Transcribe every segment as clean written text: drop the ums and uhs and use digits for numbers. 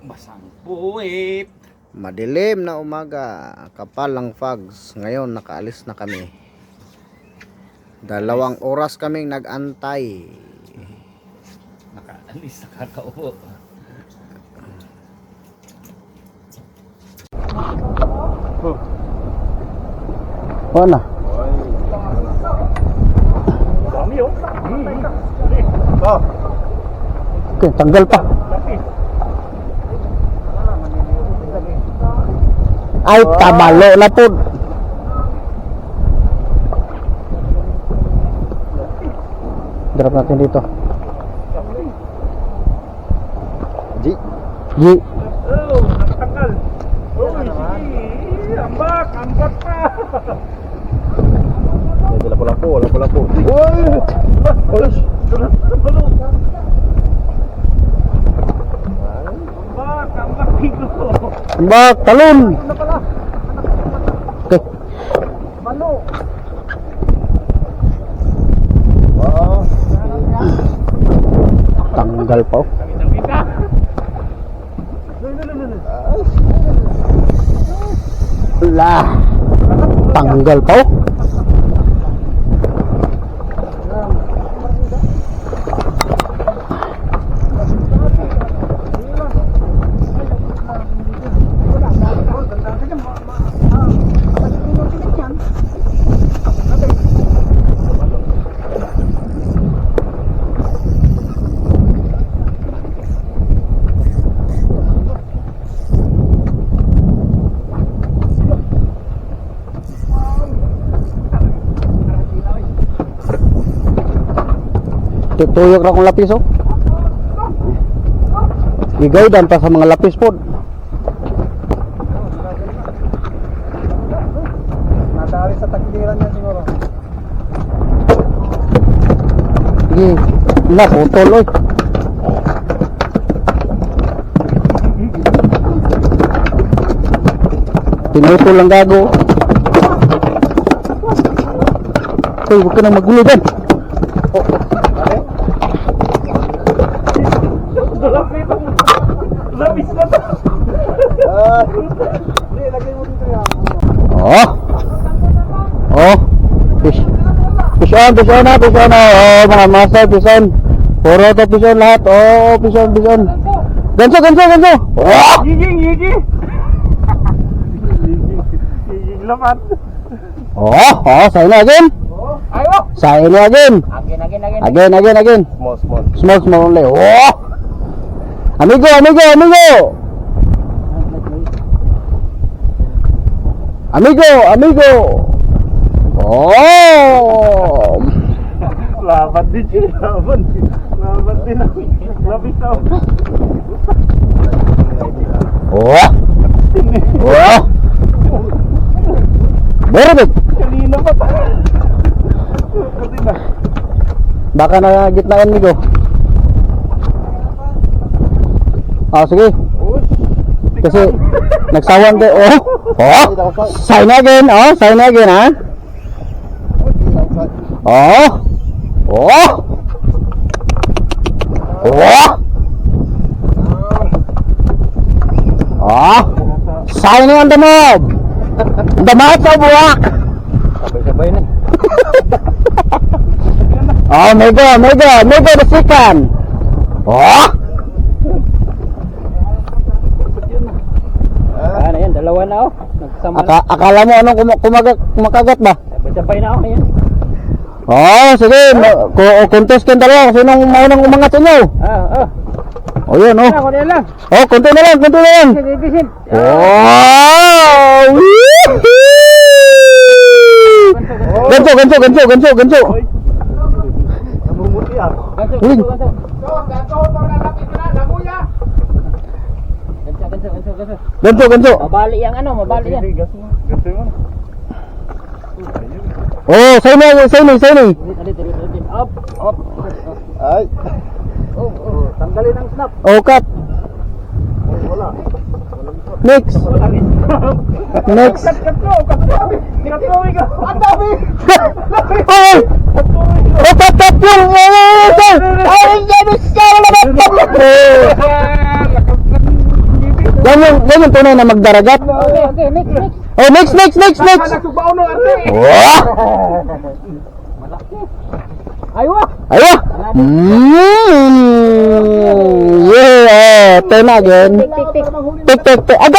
Basang puwit. Madilim na umaga, kapal ang fogs. Ngayon nakaalis na kami. 2 oras kaming nag-antay. Nakaalis, nakakaupo. O na. Dami oh. Okay, tanggal pa. Ay, tabalo na po. Drop natin dito. Ji. Oh, nakatanggal. Oh, sige. Ambak pa. Lapu-lapu. Ambak pigo. Ambak, talon. Okay. Balo. Tanggal pa. Dami ka. Lah. Tanggal pa. Tutuyok ra kong lapis oh. Gigaydan pa sa mga lapis po. Nadali sa takdiran niya siguro. Sige, na putol oy. Pinutol lang gago. Hoy, huwag ka nang magulo dyan. Labis na to. Hindi, lagay mo dito yan. Oh. Fish. Fish on na, fish on. Oh, mga master, fish on. Puro to fish on lahat. Oh, fish on. Ganso. Oh! Yigi. Yigi laman. Oh, sign again. Ayo. Sign again. Again. Small only. Oh! Amigo. Oh! Laban din siya. Laban din. Labis na. Oh! Berbet. Kanina pa tayo. Kasi na. Baka na gitnaan nigo. Sige. Kasi nagsawan din. Sign again ha. Sign on the mob. The mob sa buwak. Sabay-sabay na. Mego the second. Ano yan, dalawa na oh. Nagsama na. Akala mo anong kumakagat ba? Sabay-sabay na oh. Ayan. Sige. Contest ka dalawa. Sinong maunang umangat sa inyo? Yun oh. Ako na lang. Konti na lang. Bisin. Ganso. Namumuti ah. Ganso. Mabali yan. Gas mo. Sign. Up. Ay. Tanggalin ang snap. Cut. Wala. Next. Ang dami. Tatap yung ay, yan yung tunay na magdaragat. Okay, next. Oh, next. Nagsubaon no, arte. Wah! Aywa! Ayo! Yeah! Turn again. Tik. Aga!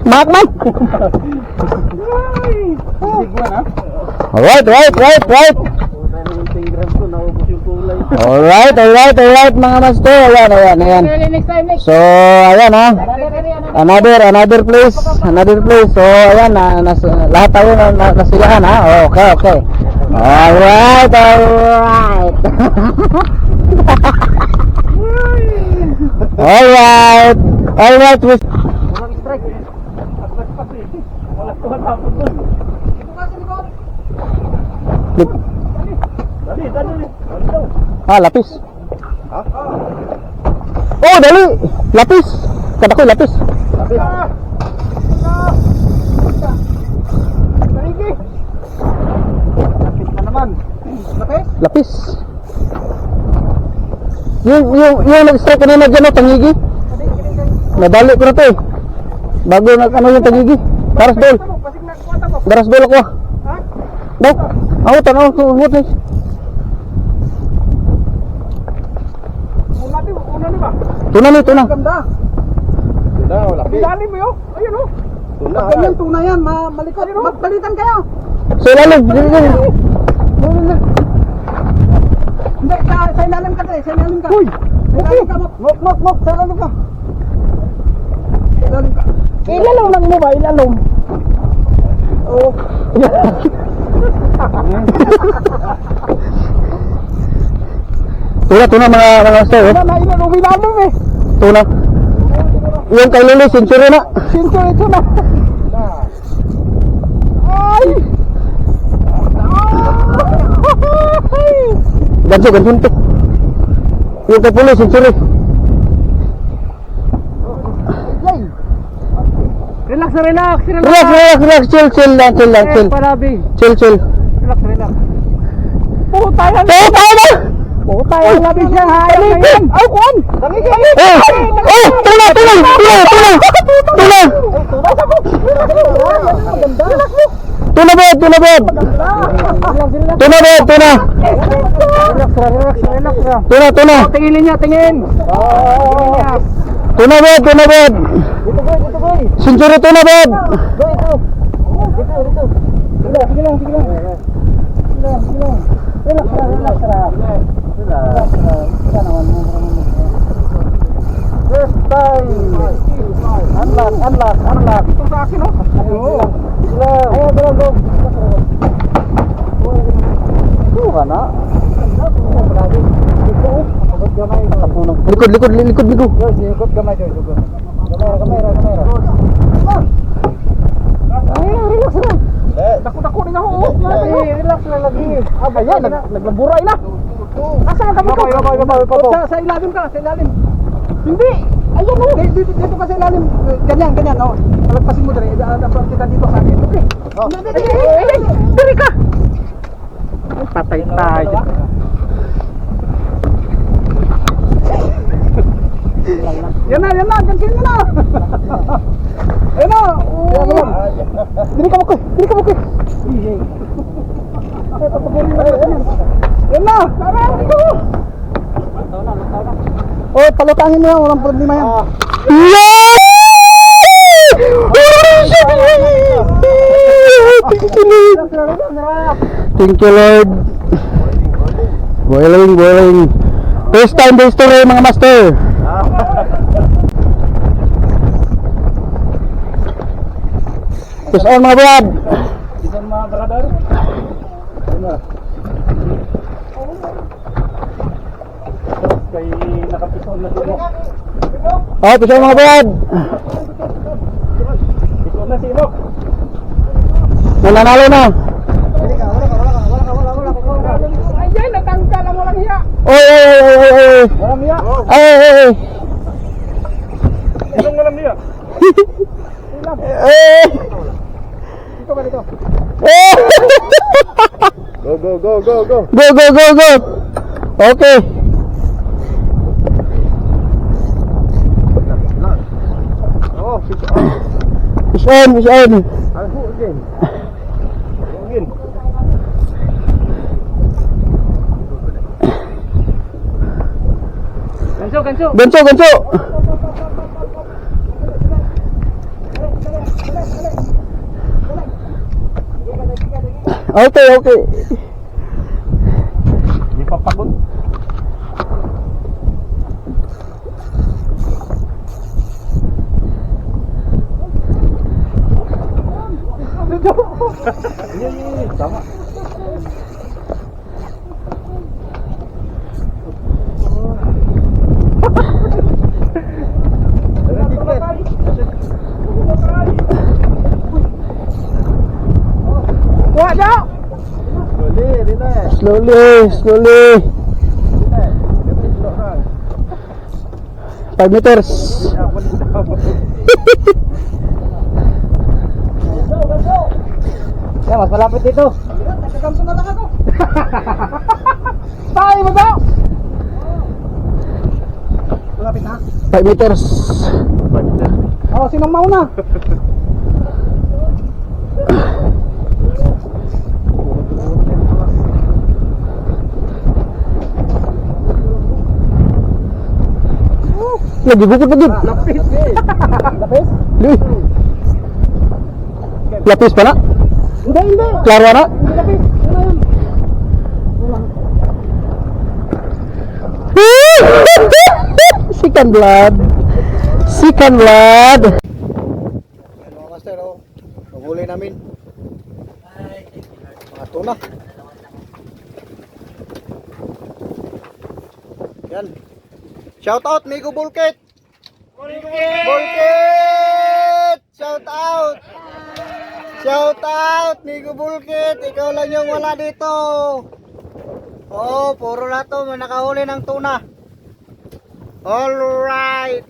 Mak! Alright. Alright, mga master. Ayan. Next time. So, ayan ha. Another place. So, ayan, lahat tayo nasiyahan ha. Okay. Alright. Alright. Lapis. Oh, dali. Lapis. Kada ko lapis. Lapis. Yung nag-strike kanina dyan, tangigi. Nadali ko na to eh. Bago yung tangigi. Daras dol ako. Daw. Ako tanaw ko ngut eh. Tuna. Ilalim mo yun. Ayun o. Ganyan tuna yan. Malikot. Magbalitan kayo. So lalim. Hindi, sa ilalim ka tayo. Sa ilalim ka. Uy! Sa ilalim ka. Mok. Sa ilalim ka. Ilalong lang mo ba? Ilalong. Oo. Tuna mga master eh. Ilalong eh. Tuna. Yung kay Lili, century na. Ito na. Ay! Ganso to. Yung kay Puli, century. Relax. Relax. Chill lang. Chill. Relax. Puta yan. Puta yan labi siya. Ay, kuwan. Tuna. Tuna. Tingin niya. Tuna bed. Century tuna bed. Sige lang. First time. Unlock. Ito sa akin o. Ayaw, go. Ito ka na. Likod. Ikot gamay doon. Kamera. Ay, relax na. Dako din ako. Relax na lagi. Ayan, naglaburay na. Asan kami ko? Sa ilalim ka, sa ilalim. Hindi. Ayun o. Dito ka sa ilalim. Ganyan o. Palagpasin mo dali. Dapat kita dito sa akin. Okay. Diri ka. Patay tayo. Yan na. Ganyan na. Ayun na. Dili ka mo ko. Yan na. Oh, palutangin mo yan. Walang problema yan. Thank you, Lord. Boiling. First time this story, mga master. Push on, mga brad. Isang mga brother. Kay nakapison na dito. Oh, push on, mga brad. Ito na si Inok. Nanalo na. Ay, natangka lang walang hiya. Oy. Walang hiya. Ay. Walang hiya. Dito ba dito? Go. Okay. Fish on, fish on. Ako again. Again. Ganso, ganso. Ganso, ganso. Okay, okay. Hindi pa pagod. Tama. Kuha daw. Slowly, slowly. 5 meters. Yan, mas malapit dito. Nagkakamso na lang ako. Tayo mo daw. Malapit na. 5 meters. Oh, sinong mauna? Lagi bukod lagi. Lapis eh. Lapis? Lih. Lapis pa na? Hindi, hindi. Klaro na? Hindi lapis. Ano yun? Second blood. Second blood. Yan mga master, oh. Nahuli namin. Mga tuna. Yan. Shout out Migo Bulkit. Bulkit! Shout out! Shout out Migo Bulkit. Ikaw lang yung wala dito. Oh, puro na to nakahuli ng tuna. All right.